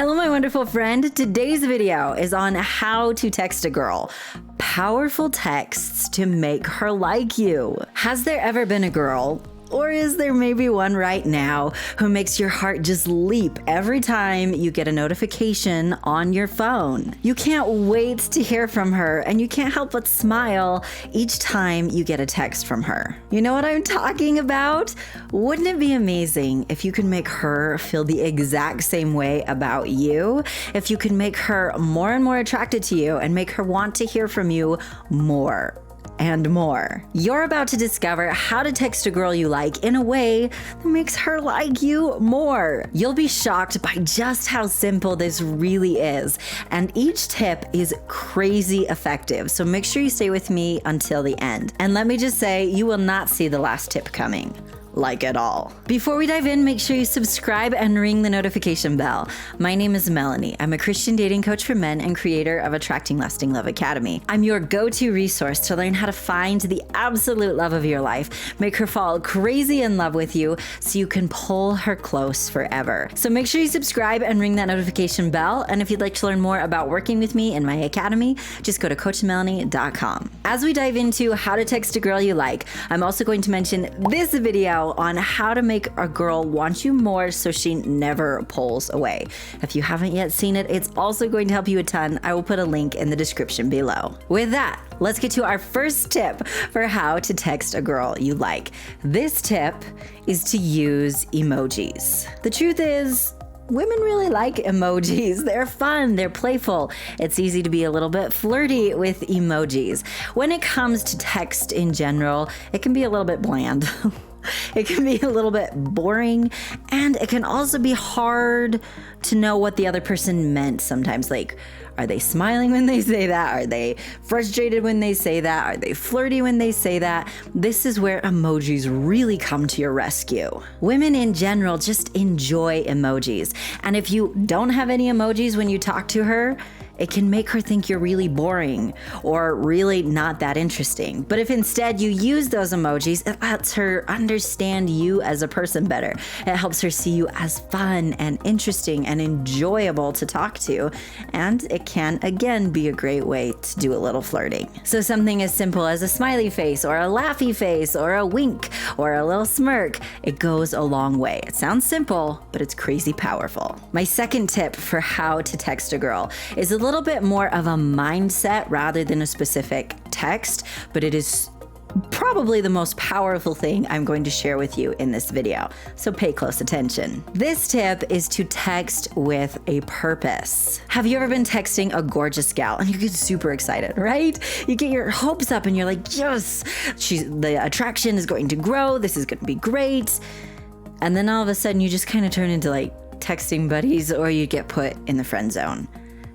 Hello, my wonderful friend. Today's video is on how to text a girl. Powerful texts to make her like you. Has there ever been a girl, or is there maybe one right now, who makes your heart just leap every time you get a notification on your phone? You can't wait to hear from her, and you can't help but smile each time you get a text from her. You know what I'm talking about? Wouldn't it be amazing if you could make her feel the exact same way about you? If you could make her more and more attracted to you and make her want to hear from you more and more. You're about to discover how to text a girl you like in a way that makes her like you more. You'll be shocked by just how simple this really is, and each tip is crazy effective, so make sure you stay with me until the end. And let me just say, you will not see the last tip coming. Like at all. Before we dive in, make sure you subscribe and ring the notification bell. My name is Melannie. I'm a Christian dating coach for men and creator of Attracting Lasting Love Academy. I'm your go-to resource to learn how to find the absolute love of your life, make her fall crazy in love with you so you can pull her close forever. So make sure you subscribe and ring that notification bell. And if you'd like to learn more about working with me in my academy, just go to coachmelannie.com. As we dive into how to text a girl you like, I'm also going to mention this video on how to make a girl want you more so she never pulls away. If you haven't yet seen it, it's also going to help you a ton. I will put a link in the description below. With that, let's get to our first tip for how to text a girl you like. This tip is to use emojis. The truth is, women really like emojis. They're fun, they're playful. It's easy to be a little bit flirty with emojis. When it comes to text in general, it can be a little bit bland. It can be a little bit boring, and it can also be hard to know what the other person meant sometimes. Like, are they smiling when they say that? Are they frustrated when they say that? Are they flirty when they say that? This is where emojis really come to your rescue. Women in general just enjoy emojis. And if you don't have any emojis when you talk to her, it can make her think you're really boring or really not that interesting. But if instead you use those emojis, it lets her understand you as a person better. It helps her see you as fun and interesting and enjoyable to talk to. And it can, again, be a great way to do a little flirting. So something as simple as a smiley face or a laughy face or a wink or a little smirk, it goes a long way. It sounds simple, but it's crazy powerful. My second tip for how to text a girl is a little bit more of a mindset rather than a specific text, but it is probably the most powerful thing I'm going to share with you in this video. So pay close attention. This tip is to text with a purpose. Have you ever been texting a gorgeous gal and you get super excited, right? You get your hopes up and you're like, yes, the attraction is going to grow. This is going to be great. And then all of a sudden you just kind of turn into like texting buddies, or you get put in the friend zone.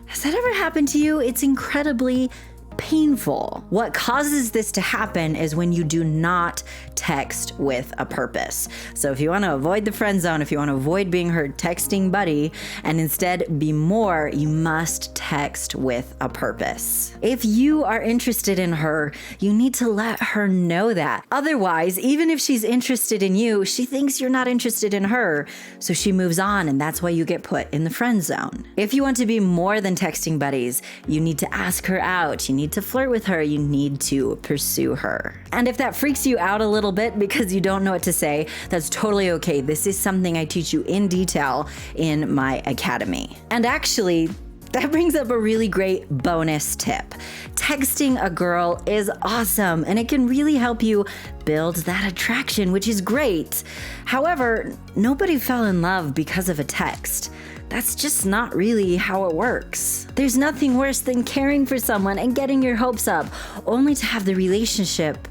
Has that ever happened to you? It's incredibly painful. What causes this to happen is when you do not text with a purpose. So if you want to avoid the friend zone, if you want to avoid being her texting buddy and instead be more, you must text with a purpose. If you are interested in her, you need to let her know that. Otherwise, even if she's interested in you, she thinks you're not interested in her, so she moves on, and that's why you get put in the friend zone. If you want to be more than texting buddies, you need to ask her out. You need to flirt with her. You need to pursue her. And if that freaks you out a little bit because you don't know what to say, that's totally okay. This is something I teach you in detail in my academy. And actually, that brings up a really great bonus tip. Texting a girl is awesome, and it can really help you build that attraction, which is great. However, nobody fell in love because of a text. That's just not really how it works. There's nothing worse than caring for someone and getting your hopes up, only to have the relationship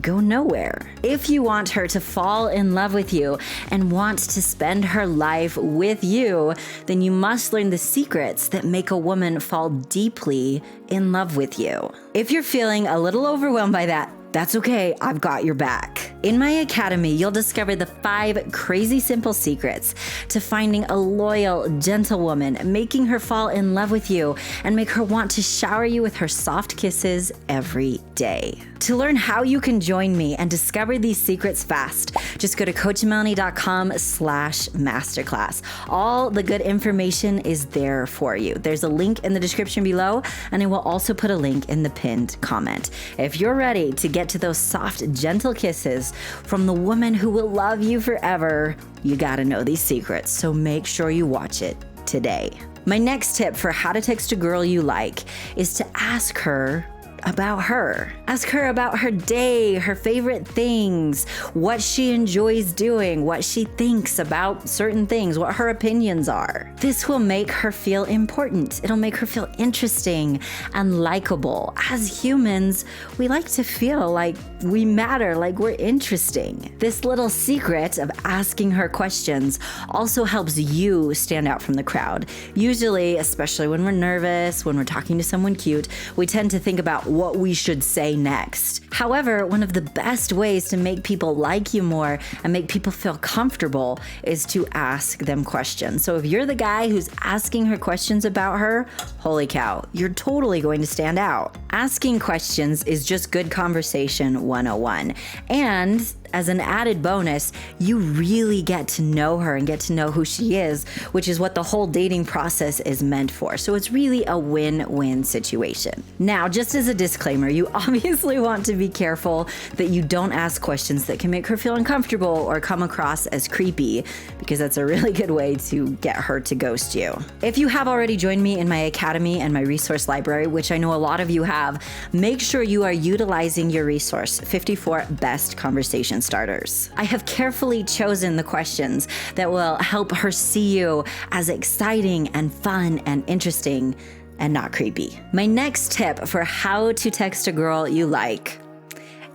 go nowhere. If you want her to fall in love with you and want to spend her life with you, then you must learn the secrets that make a woman fall deeply in love with you. If you're feeling a little overwhelmed by that, that's okay, I've got your back. In my academy, you'll discover the 5 crazy simple secrets to finding a loyal, gentle woman, making her fall in love with you, and make her want to shower you with her soft kisses every day. To learn how you can join me and discover these secrets fast, just go to coachmelannie.com/masterclass. All the good information is there for you. There's a link in the description below, and I will also put a link in the pinned comment. If you're ready to get to those soft, gentle kisses from the woman who will love you forever, you gotta know these secrets, so make sure you watch it today. My next tip for how to text a girl you like is to ask her about her. Ask her about her day, her favorite things, what she enjoys doing, what she thinks about certain things, what her opinions are. This will make her feel important. It'll make her feel interesting and likable. As humans, we like to feel like we matter, like we're interesting. This little secret of asking her questions also helps you stand out from the crowd. Usually, especially when we're nervous, when we're talking to someone cute, we tend to think about what we should say next. However, one of the best ways to make people like you more and make people feel comfortable is to ask them questions. So if you're the guy who's asking her questions about her, holy cow, you're totally going to stand out. Asking questions is just good conversation 101. And as an added bonus, you really get to know her and get to know who she is, which is what the whole dating process is meant for. So it's really a win-win situation. Now, just as a disclaimer, you obviously want to be careful that you don't ask questions that can make her feel uncomfortable or come across as creepy, because that's a really good way to get her to ghost you. If you have already joined me in my academy and my resource library, which I know a lot of you have, make sure you are utilizing your resource, 54 Best Conversation Starters. I have carefully chosen the questions that will help her see you as exciting and fun and interesting and not creepy. My next tip for how to text a girl you like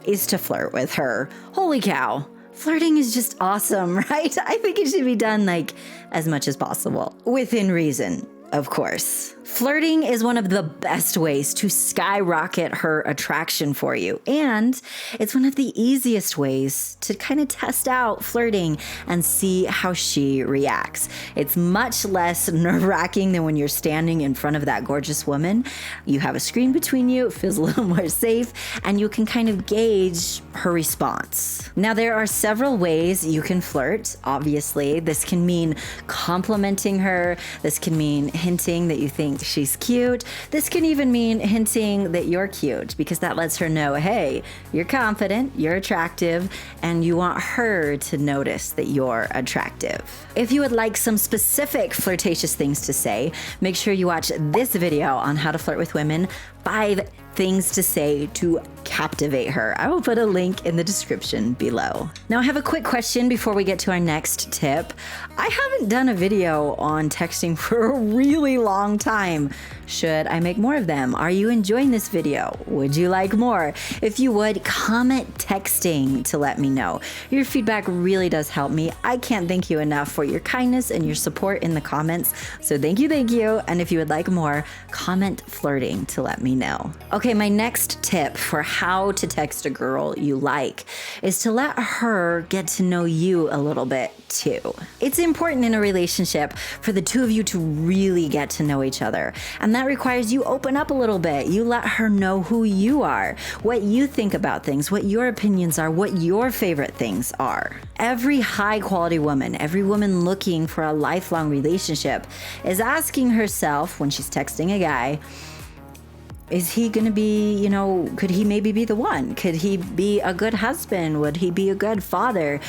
is to flirt with her. Holy cow. Flirting is just awesome, right? I think it should be done like as much as possible, within reason, of course. Flirting is one of the best ways to skyrocket her attraction for you. And it's one of the easiest ways to kind of test out flirting and see how she reacts. It's much less nerve-wracking than when you're standing in front of that gorgeous woman. You have a screen between you, it feels a little more safe, and you can kind of gauge her response. Now, there are several ways you can flirt. Obviously, this can mean complimenting her. This can mean hinting that you think she's cute. This can even mean hinting that you're cute, because that lets her know, hey, you're confident, you're attractive, and you want her to notice that you're attractive. If you would like some specific flirtatious things to say, make sure you watch this video on how to flirt with women, 5 things to say to captivate her. I will put a link in the description below. Now, I have a quick question before we get to our next tip. I haven't done a video on texting for a really long time. Should I make more of them? Are you enjoying this video? Would you like more? If you would, comment texting to let me know. Your feedback really does help me. I can't thank you enough for your kindness and your support in the comments. So thank you, thank you. And if you would like more, comment flirting to let me know. Okay, my next tip for how to text a girl you like is to let her get to know you a little bit too. It's important in a relationship for the two of you to really get to know each other. And that requires you open up a little bit. You let her know who you are, what you think about things, what your opinions are, what your favorite things are. Every high quality woman, every woman looking for a lifelong relationship is asking herself when she's texting a guy, is he gonna be, could he maybe be the one? Could he be a good husband? Would he be a good father?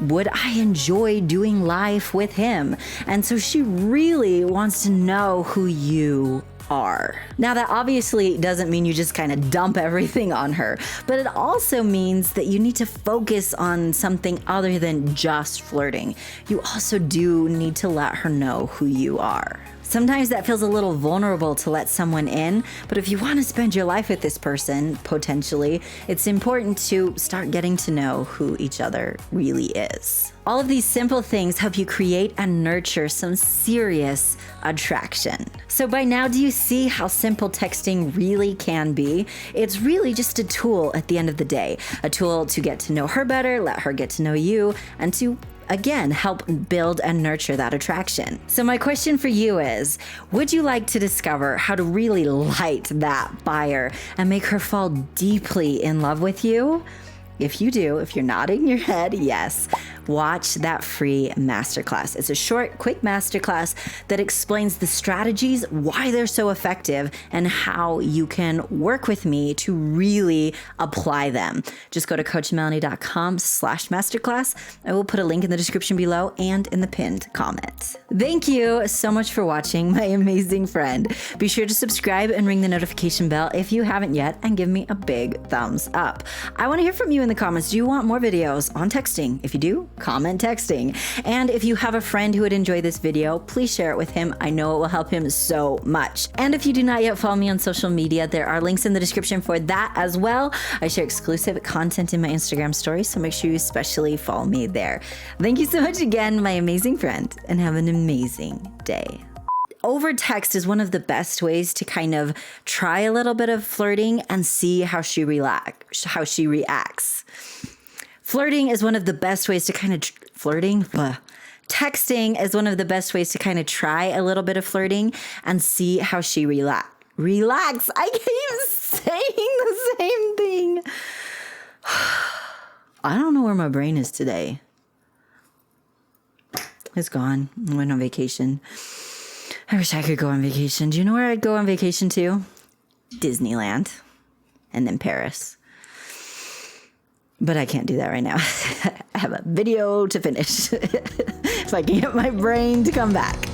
Would I enjoy doing life with him? And so she really wants to know who you are. Now, that obviously doesn't mean you just kind of dump everything on her, but it also means that you need to focus on something other than just flirting. You also do need to let her know who you are. Sometimes that feels a little vulnerable to let someone in, but if you want to spend your life with this person, potentially, it's important to start getting to know who each other really is. All of these simple things help you create and nurture some serious attraction. So by now, do you see how simple texting really can be? It's really just a tool at the end of the day, a tool to get to know her better, let her get to know you, and to again, help build and nurture that attraction. So my question for you is, would you like to discover how to really light that fire and make her fall deeply in love with you? If you do, if you're nodding your head, yes, watch that free masterclass. It's a short, quick masterclass that explains the strategies, why they're so effective, and how you can work with me to really apply them. Just go to coachmelannie.com/masterclass. I will put a link in the description below and in the pinned comment. Thank you so much for watching, my amazing friend. Be sure to subscribe and ring the notification bell if you haven't yet, and give me a big thumbs up. I want to hear from you in the comments. Do you want more videos on texting? If you do, comment texting. And if you have a friend who would enjoy this video, please share it with him. I know it will help him so much. And if you do not yet follow me on social media, there are links in the description for that as well. I share exclusive content in my Instagram stories, so make sure you especially follow me there. Thank you so much again, my amazing friend, and have an amazing day. Over text is one of the best ways to kind of try a little bit of flirting and see how she reacts. Flirting is one of the best ways to kind of texting is one of the best ways to kind of try a little bit of flirting and see how she relax. I keep saying the same thing. I don't know where my brain is today. It's gone. I went on vacation. I wish I could go on vacation. Do you know where I'd go on vacation to? Disneyland. And then Paris. But I can't do that right now. I have a video to finish. If I can get my brain to come back.